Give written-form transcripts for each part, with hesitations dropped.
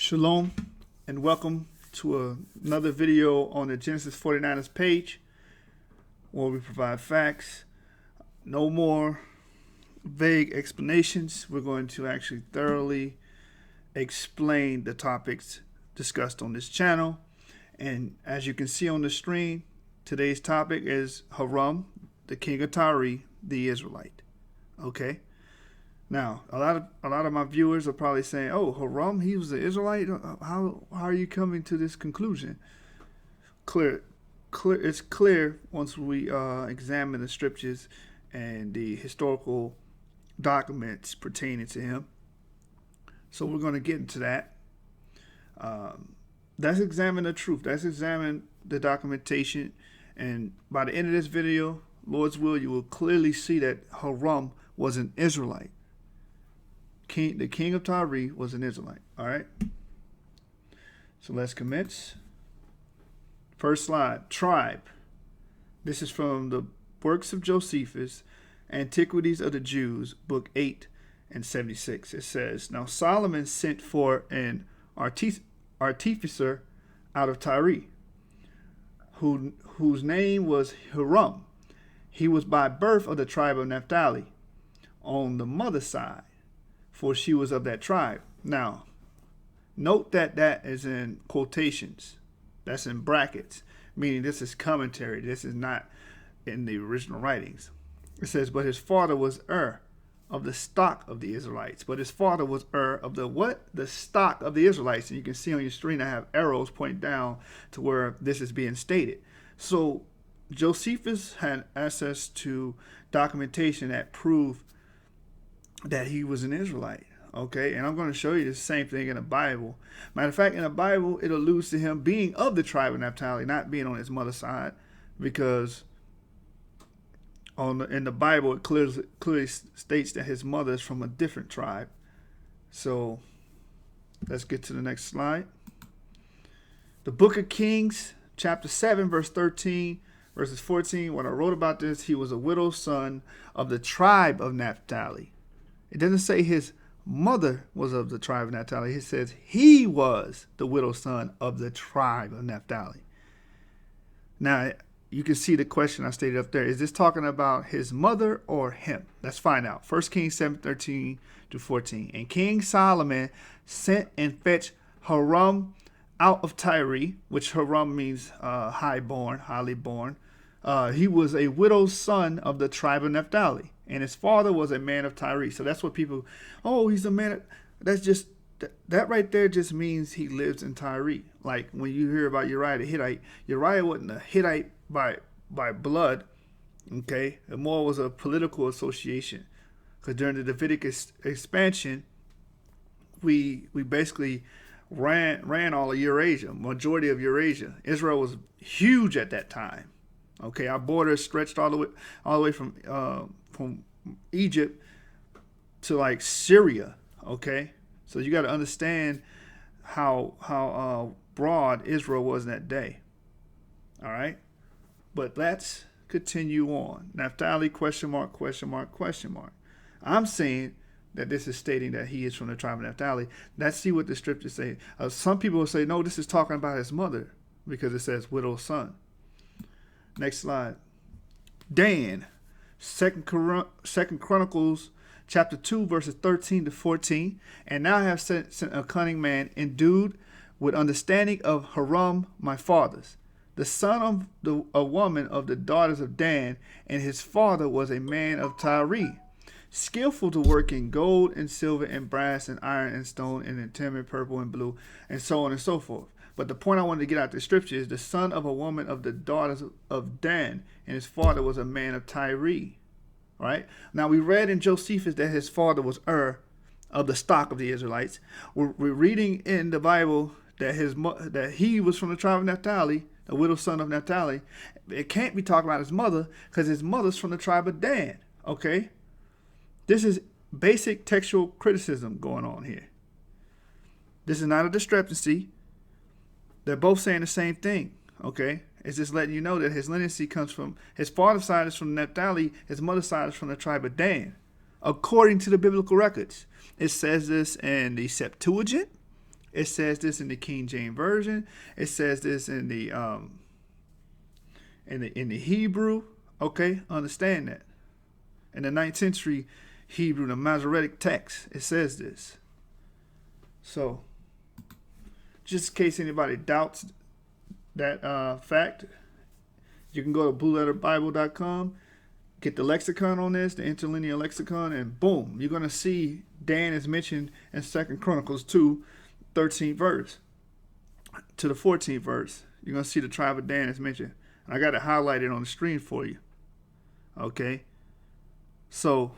Shalom and welcome to another video on the Genesis 49ers page where we provide facts. No more vague explanations. We're going to actually thoroughly explain the topics discussed on this channel. And as you can see on the screen, today's topic is Hiram, the King of Tyre, the Israelite. Okay? Now, a lot of my viewers are probably saying, "Oh, Hiram, he was an Israelite. How are you coming to this conclusion?" It's clear once we examine the scriptures and the historical documents pertaining to him. So we're going to get into that. Let's examine the truth. Let's examine the documentation, and by the end of this video, Lord's will, you will clearly see that Hiram was an Israelite. The King of Tyre was an Israelite. All right. So let's commence. First slide. Tribe. This is from the works of Josephus, Antiquities of the Jews, book 8 and 76. It says, "Now Solomon sent for an artificer out of Tyre, whose name was Hiram. He was by birth of the tribe of Naphtali, on the mother's side, for she was of that tribe." Now, note that that is in quotations. That's in brackets, meaning this is commentary. This is not in the original writings. It says, "But his father was of the stock of the Israelites." But his father was of the what? The stock of the Israelites. And you can see on your screen I have arrows pointing down to where this is being stated. So Josephus had access to documentation that proved that he was an Israelite. Okay, and I'm going to show you the same thing in the Bible. Matter of fact, in the Bible, it alludes to him being of the tribe of Naphtali, not being on his mother's side, because in the Bible, it clearly states that his mother is from a different tribe. So let's get to the next slide. The book of Kings, chapter 7, verse 13, verses 14. When I wrote about this, he was a widow's son of the tribe of Naphtali. It doesn't say his mother was of the tribe of Naphtali. It says he was the widow's son of the tribe of Naphtali. Now, you can see the question I stated up there. Is this talking about his mother or him? Let's find out. 1 Kings 7:13 to 14. "And King Solomon sent and fetched Hiram out of Tyre," which Hiram means highly born. He was a widow's son of the tribe of Naphtali, and his father was a man of Tyre. So that's what people, he's a man. That's just, that right there just means he lives in Tyre. Like when you hear about Uriah the Hittite, Uriah wasn't a Hittite by blood, okay? It more was a political association. Because during the Davidic expansion, we basically ran all of Eurasia, majority of Eurasia. Israel was huge at that time. Okay, our borders stretched all the way from Egypt to like Syria. Okay, so you got to understand how broad Israel was in that day. All right, but let's continue on. Naphtali ? I'm saying that this is stating that he is from the tribe of Naphtali. Let's see what the scriptures say. Some people will say, no, this is talking about his mother because it says widow's son. Next slide. Dan, Second Chronicles, chapter 2, verses 13 to 14. "And now I have sent a cunning man, endued with understanding of Hiram, my father's, the son of a woman of the daughters of Dan, and his father was a man of Tyre, skillful to work in gold and silver and brass and iron and stone and in timber, purple and blue, and so on and so forth." But the point I wanted to get out of the scripture is the son of a woman of the daughters of Dan, and his father was a man of Tyre. Right? Now we read in Josephus that his father was of the stock of the Israelites. We're reading in the Bible that that he was from the tribe of Naphtali, the widow's son of Naphtali. It can't be talking about his mother because his mother's from the tribe of Dan. Okay? This is basic textual criticism going on here. This is not a discrepancy. They're both saying the same thing, okay? It's just letting you know that his lineage comes from, his father's side is from Naphtali, his mother's side is from the tribe of Dan, according to the biblical records. It says this in the Septuagint, It says this in the King James Version. It says this in the Hebrew. Okay, understand that. In the 9th century Hebrew, the Masoretic text, it says this. So, just in case anybody doubts that fact, you can go to blueletterbible.com, get the lexicon on this, the interlinear lexicon, and boom, you're going to see Dan is mentioned in 2 Chronicles 2, 13th verse to the 14th verse. You're going to see the tribe of Dan is mentioned. And I got it highlighted on the screen for you. Okay? So,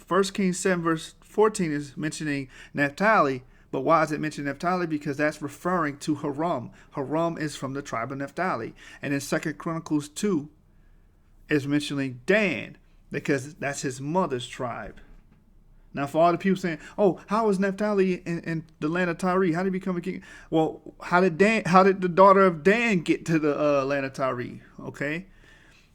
1 Kings 7 verse 14 is mentioning Naphtali. But why is it mentioned Naphtali? Because that's referring to Hiram. Hiram is from the tribe of Naphtali. And in 2 Chronicles 2 is mentioning Dan, because that's his mother's tribe. Now, for all the people saying, "Oh, how is Naphtali in the land of Tyre? How did he become a king?" Well, how did the daughter of Dan get to the land of Tyre? Okay,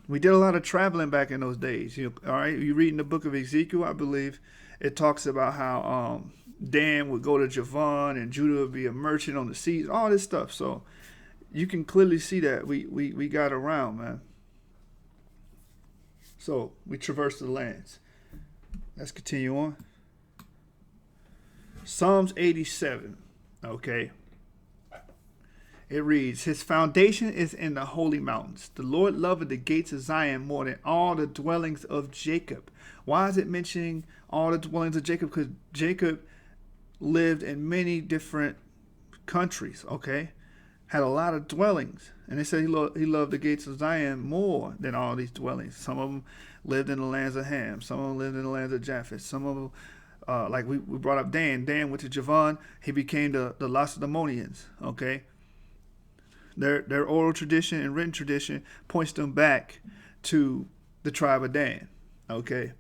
we did a lot of traveling back in those days. All right, you read in the book of Ezekiel, I believe, it talks about how Dan would go to Javan and Judah would be a merchant on the seas, all this stuff. So you can clearly see that we got around, man. So we traversed the lands. Let's continue on. Psalms 87. Okay. It reads, "His foundation is in the holy mountains. The Lord loveth the gates of Zion more than all the dwellings of Jacob." Why is it mentioning all the dwellings of Jacob? Because Jacob lived in many different countries, okay? Had a lot of dwellings. And they said he loved the gates of Zion more than all these dwellings. Some of them lived in the lands of Ham. Some of them lived in the lands of Japheth. Some of them, like we brought up Dan. Dan went to Javan. He became the Lacedaemonians, okay? Their oral tradition and written tradition points them back to the tribe of Dan, okay?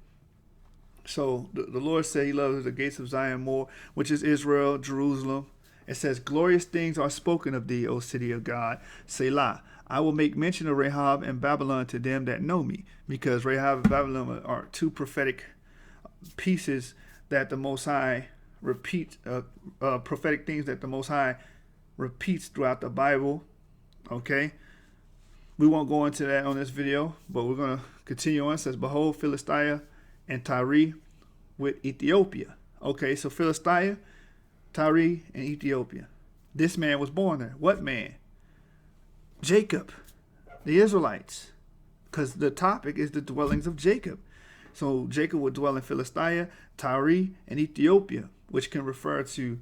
So the Lord said he loves the gates of Zion more, which is Israel, Jerusalem. It says, "Glorious things are spoken of thee, O city of God, Selah. I will make mention of Rahab and Babylon to them that know me," because Rahab and Babylon are two prophetic pieces that the Most High repeats, prophetic things that the Most High repeats throughout the Bible. Okay, we won't go into that on this video, but we're going to continue on. It says, "Behold, Philistia and Tyre with Ethiopia." Okay, so Philistia, Tyre, and Ethiopia. This man was born there. What man? Jacob, the Israelites, because the topic is the dwellings of Jacob. So Jacob would dwell in Philistia, Tyre, and Ethiopia, which can refer to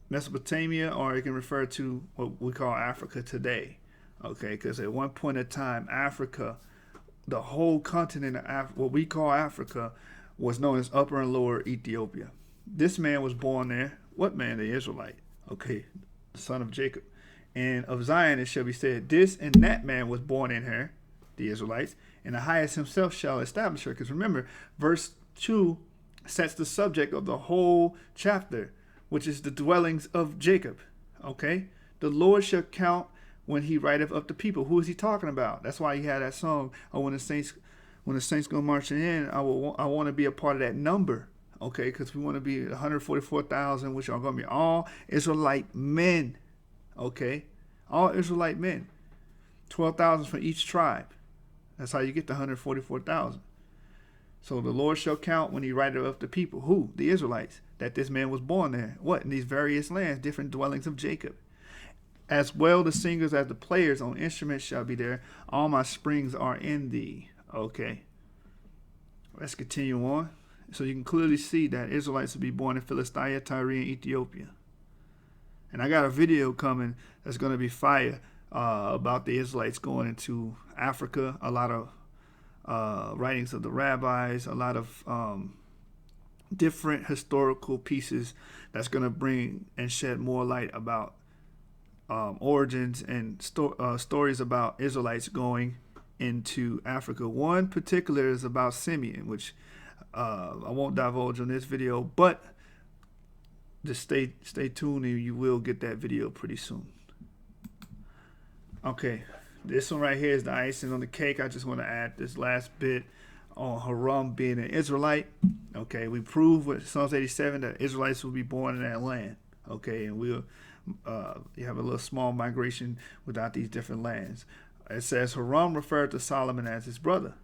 Mesopotamia, or it can refer to what we call Africa today. Okay, because at one point in time, Africa, the whole continent of Africa, what we call Africa, was known as Upper and Lower Ethiopia. This man was born there. What man? The Israelite. Okay, the son of Jacob. And of Zion it shall be said, "This and that man was born in her," the Israelites, "and the highest himself shall establish her." Because remember, verse 2 sets the subject of the whole chapter, which is the dwellings of Jacob. Okay? "The Lord shall count when he writeth up the people." Who is he talking about? That's why he had that song, "Oh, when the saints go marching in, I want to be a part of that number." Okay, because we want to be 144,000, which are going to be all Israelite men. Okay, all Israelite men. 12,000 from each tribe. That's how you get the 144,000. So the Lord shall count when he writeth up the people. Who? The Israelites. That this man was born there. What? In these various lands, different dwellings of Jacob. "As well the singers as the players on instruments shall be there. All my springs are in thee." Okay. Let's continue on. So you can clearly see that Israelites will be born in Philistia, Tyre, and Ethiopia. And I got a video coming that's going to be fire about the Israelites going into Africa. A lot of writings of the rabbis, a lot of different historical pieces that's going to bring and shed more light about origins and stories about Israelites going into Africa. One particular is about Simeon, which I won't divulge on this video, but just stay tuned and you will get that video pretty soon. Okay, this one right here is the icing on the cake. I just want to add this last bit on Hiram being an Israelite. Okay, we prove with Psalms 87 that Israelites will be born in that land. Okay, and we'll you have a little small migration without these different lands. It says Hiram referred to Solomon as his brother,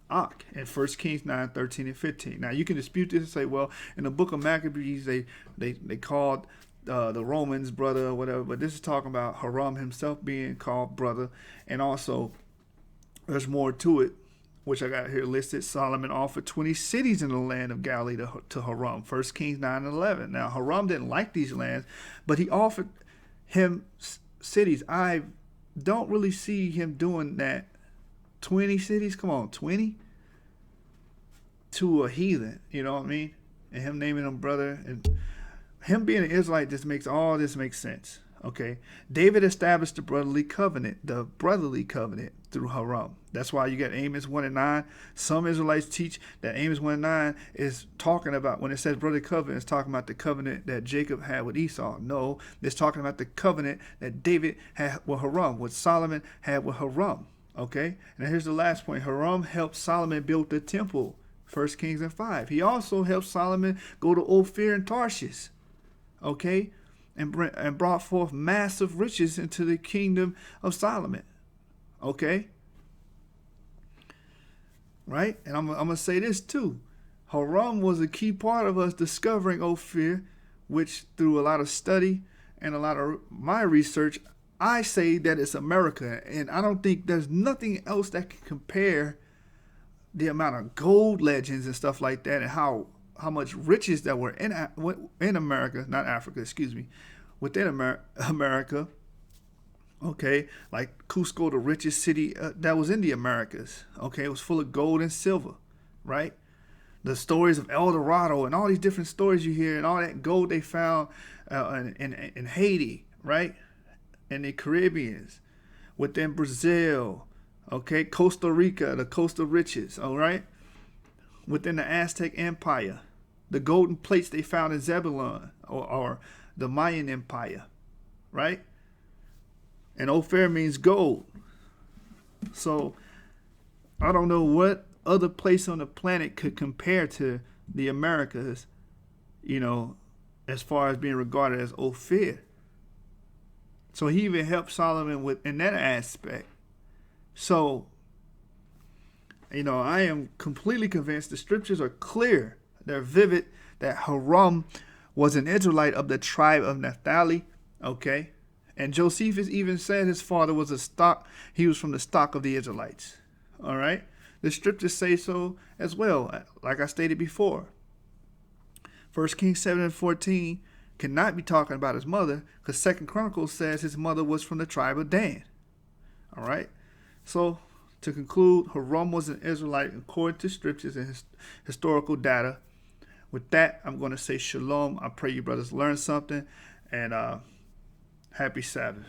Ak, in 1 Kings 9:13 and 15. Now you can dispute this and say, well, in the book of Maccabees they called the Romans brother or whatever, but this is talking about Hiram himself being called brother, and also there's more to it, which I got here listed. Solomon offered 20 cities in the land of Galilee to Hiram, 1 Kings 9 and 11. Now Hiram didn't like these lands, but he offered him cities. I don't really see him doing that. 20 cities, come on, 20 to a heathen, you know what I mean? And him naming him brother, and him being an Israelite just makes all this make sense. Okay, David established the brotherly covenant through Hiram. That's why you got Amos 1 and 9. Some Israelites teach that Amos 1 and 9 is talking about, when it says brotherly covenant, it's talking about the covenant that Jacob had with Esau. No, it's talking about the covenant that David had with Hiram, what Solomon had with Hiram. Okay, and here's the last point. Hiram helped Solomon build the temple, 1 Kings and 5. He also helped Solomon go to Ophir and Tarshish. Okay, and brought forth massive riches into the kingdom of Solomon. Okay, right? And I'm going to say this too. Hiram was a key part of us discovering Ophir, which through a lot of study and a lot of my research, I say that it's America. And I don't think there's nothing else that can compare the amount of gold legends and stuff like that, and how much riches that were in America, not Africa, excuse me, within America. Okay, like Cusco, the richest city that was in the Americas. Okay, it was full of gold and silver, right? The stories of El Dorado and all these different stories you hear, and all that gold they found in Haiti, right? In the Caribbeans, within Brazil, okay, Costa Rica, the coastal riches, all right? Within the Aztec Empire, the golden plates they found in Zebulon or the Mayan Empire, right? And Ophir means gold. So I don't know what other place on the planet could compare to the Americas, you know, as far as being regarded as Ophir. So he even helped Solomon in that aspect. So, you know, I am completely convinced the scriptures are clear. They're vivid that Hiram was an Israelite of the tribe of Naphtali. Okay. And Josephus even said his father was he was from the stock of the Israelites. All right. The scriptures say so as well, like I stated before. 1 Kings 7 and 14 cannot be talking about his mother, because 2 Chronicles says his mother was from the tribe of Dan. All right. So to conclude, Hiram was an Israelite according to scriptures and historical data. With that, I'm going to say shalom. I pray you brothers learn something, and happy Sabbath.